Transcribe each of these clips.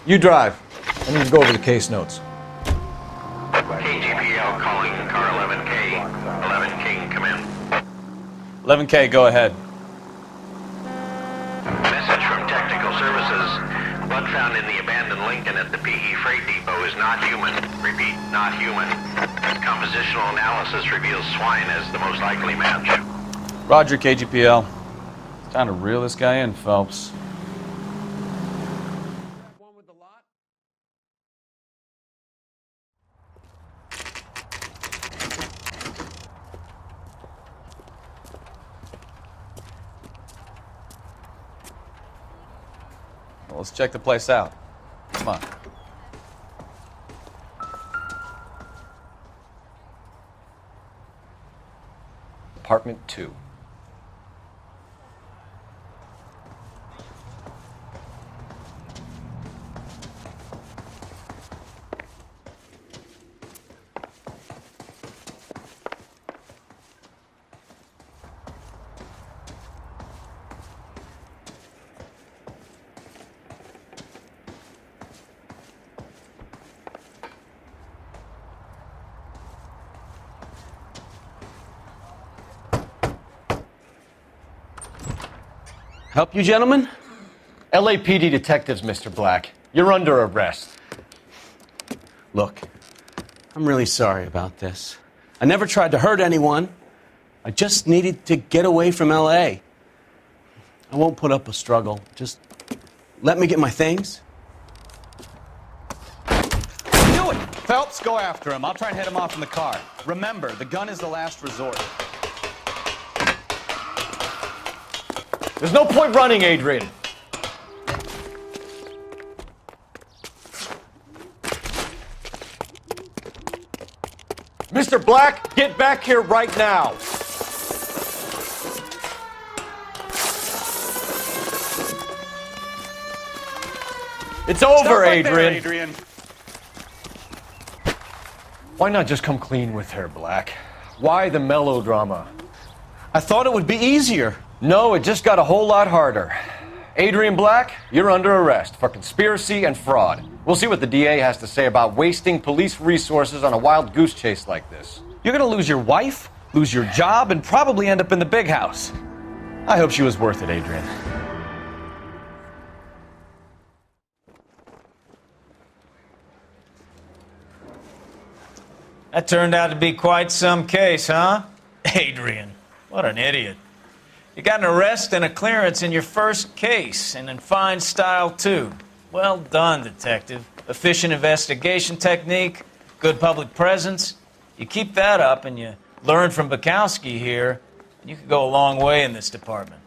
You drive. I need to go over the case notes. KGPL calling car 11K. 11K, come in. 11K, go ahead. Message from Technical Services. Blood found in the abandoned Lincoln at the PE Freight Depot is not human. Repeat, not human. Compositional analysis reveals swine as the most likely match. Roger, KGPL. It's time to reel this guy in, Phelps. Well, let's check the place out. Come on. Apartment 2. Help you, gentlemen? LAPD detectives, Mr. Black. You're under arrest. Look, I'm really sorry about this. I never tried to hurt anyone. I just needed to get away from LA. I won't put up a struggle. Just let me get my things. Do it! Phelps, go after him. I'll try and head him off in the car. Remember, the gun is the last resort. There's no point running, Adrian. Mr. Black, get back here right now. It's over, right there, Adrian. Adrian. Why not just come clean with her, Black? Why the melodrama? I thought it would be easier. No, it just got a whole lot harder. Adrian Black, you're under arrest for conspiracy and fraud. We'll see what the DA has to say about wasting police resources on a wild goose chase like this. You're gonna lose your wife, lose your job, and probably end up in the big house. I hope she was worth it, Adrian. That turned out to be quite some case, huh? Adrian, what an idiot. You got an arrest and a clearance in your first case, and in fine style, too. Well done, detective. Efficient investigation technique, good public presence. You keep that up and you learn from Bukowski here, you could go a long way in this department.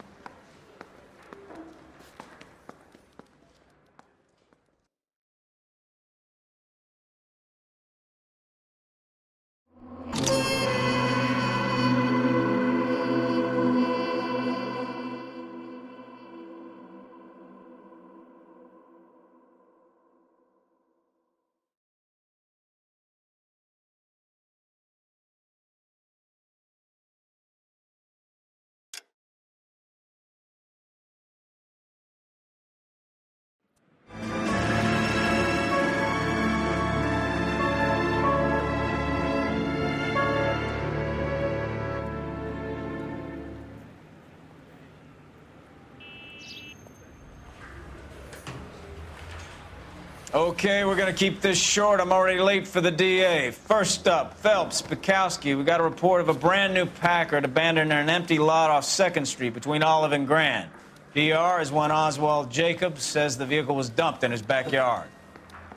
Okay, we're gonna keep this short. I'm already late for the DA. First up, Phelps, Bukowski. We got a report of a brand new Packard abandoned in an empty lot off 2nd Street between Olive and Grand. DR is one Oswald Jacobs, says the vehicle was dumped in his backyard.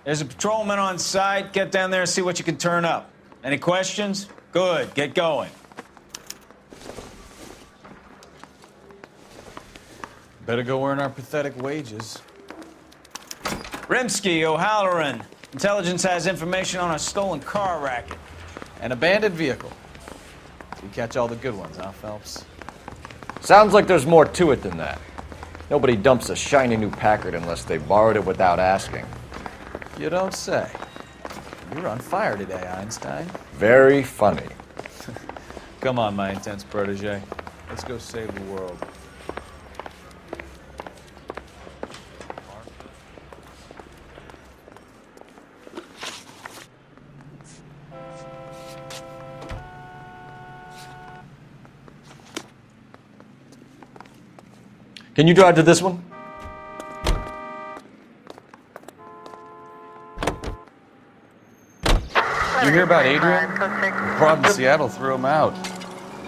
There's a patrolman on site. Get down there and see what you can turn up. Any questions? Good, get going. Better go earn our pathetic wages. Rimsky, O'Halloran. Intelligence has information on a stolen car racket. An abandoned vehicle. You catch all the good ones, huh, Phelps? Sounds like there's more to it than that. Nobody dumps a shiny new Packard unless they borrowed it without asking. You don't say. You're on fire today, Einstein. Very funny. Come on, my intense protege. Let's go save the world. Can you drive to this one? You hear about Adrian? Rob in Seattle threw him out.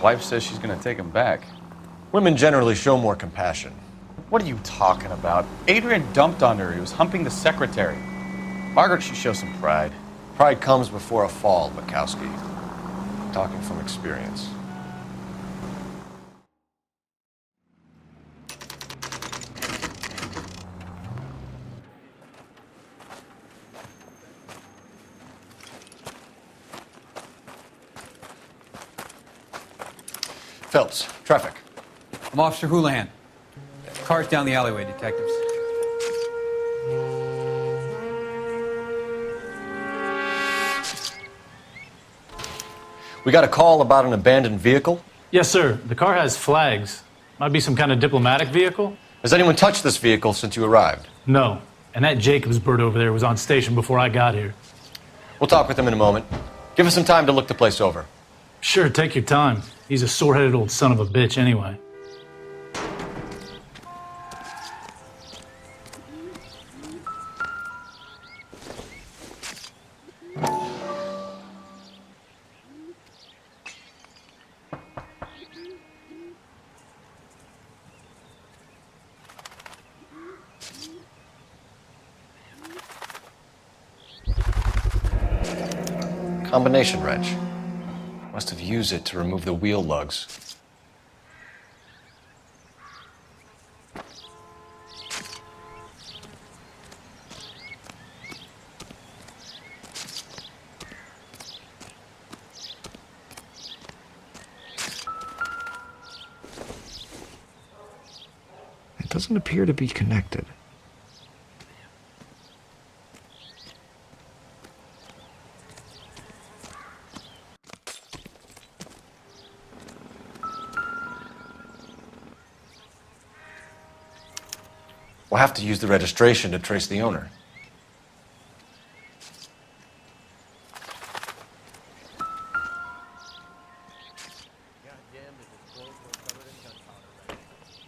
Wife says she's gonna take him back. Women generally show more compassion. What are you talking about? Adrian dumped on her. He was humping the secretary. Margaret should show some pride. Pride comes before a fall, Bukowski. Talking from experience. Phelps, traffic. I'm Officer Houlihan. Car's down the alleyway, detectives. We got a call about an abandoned vehicle. Yes, sir. The car has flags. Might be some kind of diplomatic vehicle? Has anyone touched this vehicle since you arrived? No. And that Jacobs bird over there was on station before I got here. We'll talk with him in a moment. Give us some time to look the place over. Sure, take your time. He's a sore-headed old son of a bitch anyway. Combination wrench. Must have used it to remove the wheel lugs. It doesn't appear to be connected. We'll have to use the registration to trace the owner.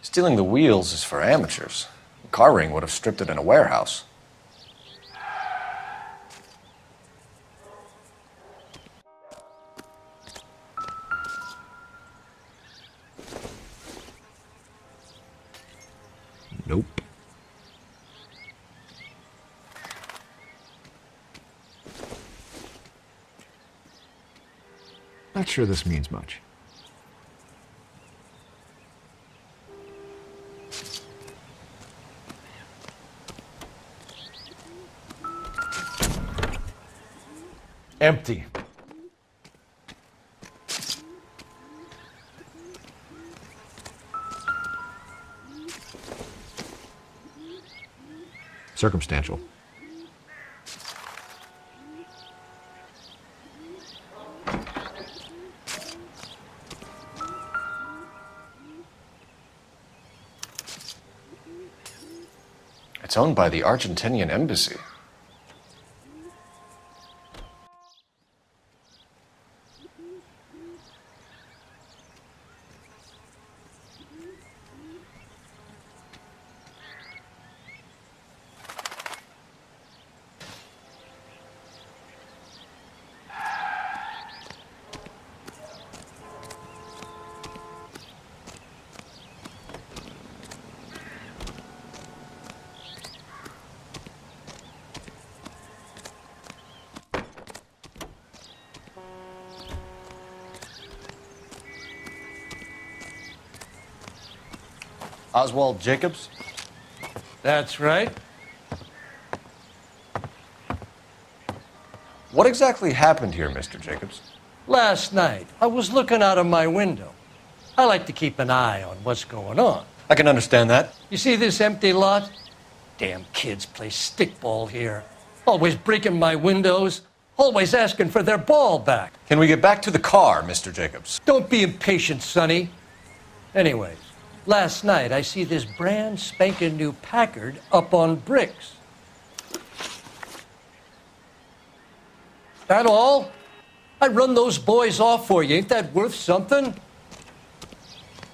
Stealing the wheels is for amateurs. The car ring would have stripped it in a warehouse. Nope. Not sure this means much. Empty. Circumstantial. It's owned by the Argentinian embassy. Oswald Jacobs? That's right. What exactly happened here, Mr. Jacobs? Last night, I was looking out of my window. I like to keep an eye on what's going on. I can understand that. You see this empty lot? Damn kids play stickball here. Always breaking my windows. Always asking for their ball back. Can we get back to the car, Mr. Jacobs? Don't be impatient, Sonny. Anyways, last night I see this brand spanking new Packard up on bricks. That all? I run those boys off for you. Ain't that worth something?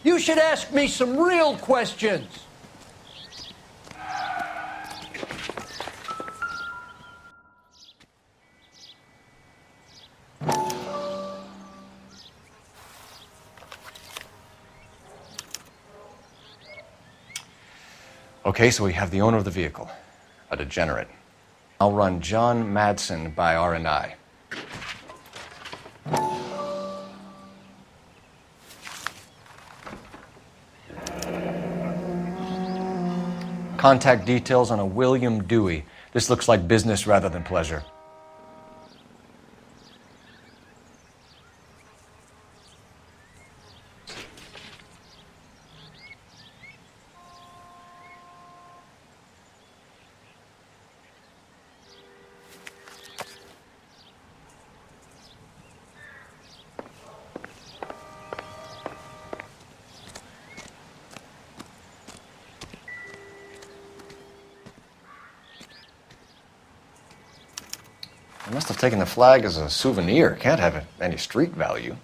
You should ask me some real questions. Okay, so we have the owner of the vehicle, a degenerate. I'll run John Madsen by R&I. Contact details on a William Dewey. This looks like business rather than pleasure. I must have taken the flag as a souvenir. Can't have any street value.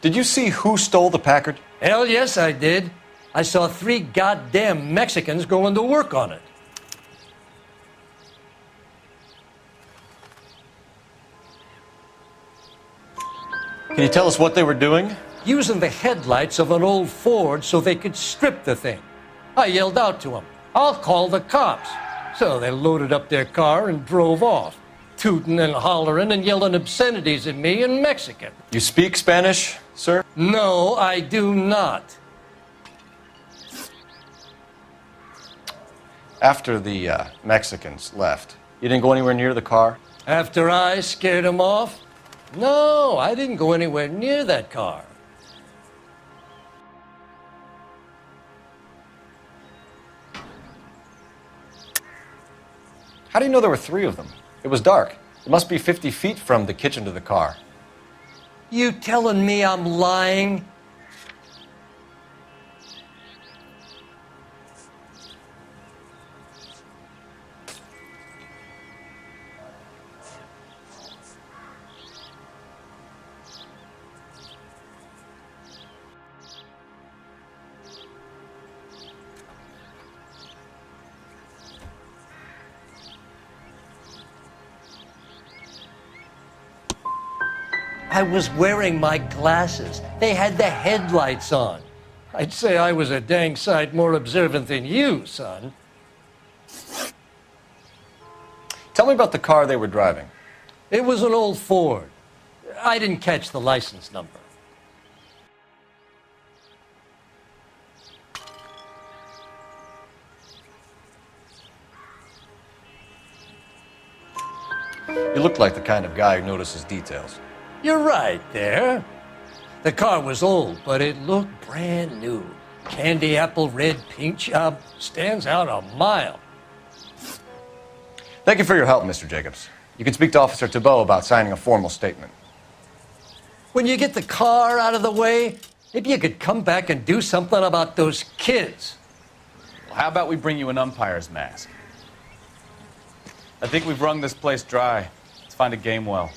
Did you see who stole the Packard? Hell yes, I did. I saw 3 goddamn Mexicans going to work on it. Can you tell us what they were doing? Using the headlights of an old Ford so they could strip the thing. I yelled out to them, "I'll call the cops." So they loaded up their car and drove off, tooting and hollering and yelling obscenities at me in Mexican. You speak Spanish, sir? No, I do not. After the Mexicans left, you didn't go anywhere near the car? After I scared them off? No, I didn't go anywhere near that car. How do you know there were 3 of them? It was dark. It must be 50 feet from the kitchen to the car. You telling me I'm lying? I was wearing my glasses. They had the headlights on. I'd say I was a dang sight more observant than you, son. Tell me about the car they were driving. It was an old Ford. I didn't catch the license number. You look like the kind of guy who notices details. You're right there. The car was old, but it looked brand new. Candy apple red paint job stands out a mile. Thank you for your help, Mr. Jacobs. You can speak to Officer Thibault about signing a formal statement. When you get the car out of the way, maybe you could come back and do something about those kids. Well, how about we bring you an umpire's mask? I think we've wrung this place dry. Let's find a game well.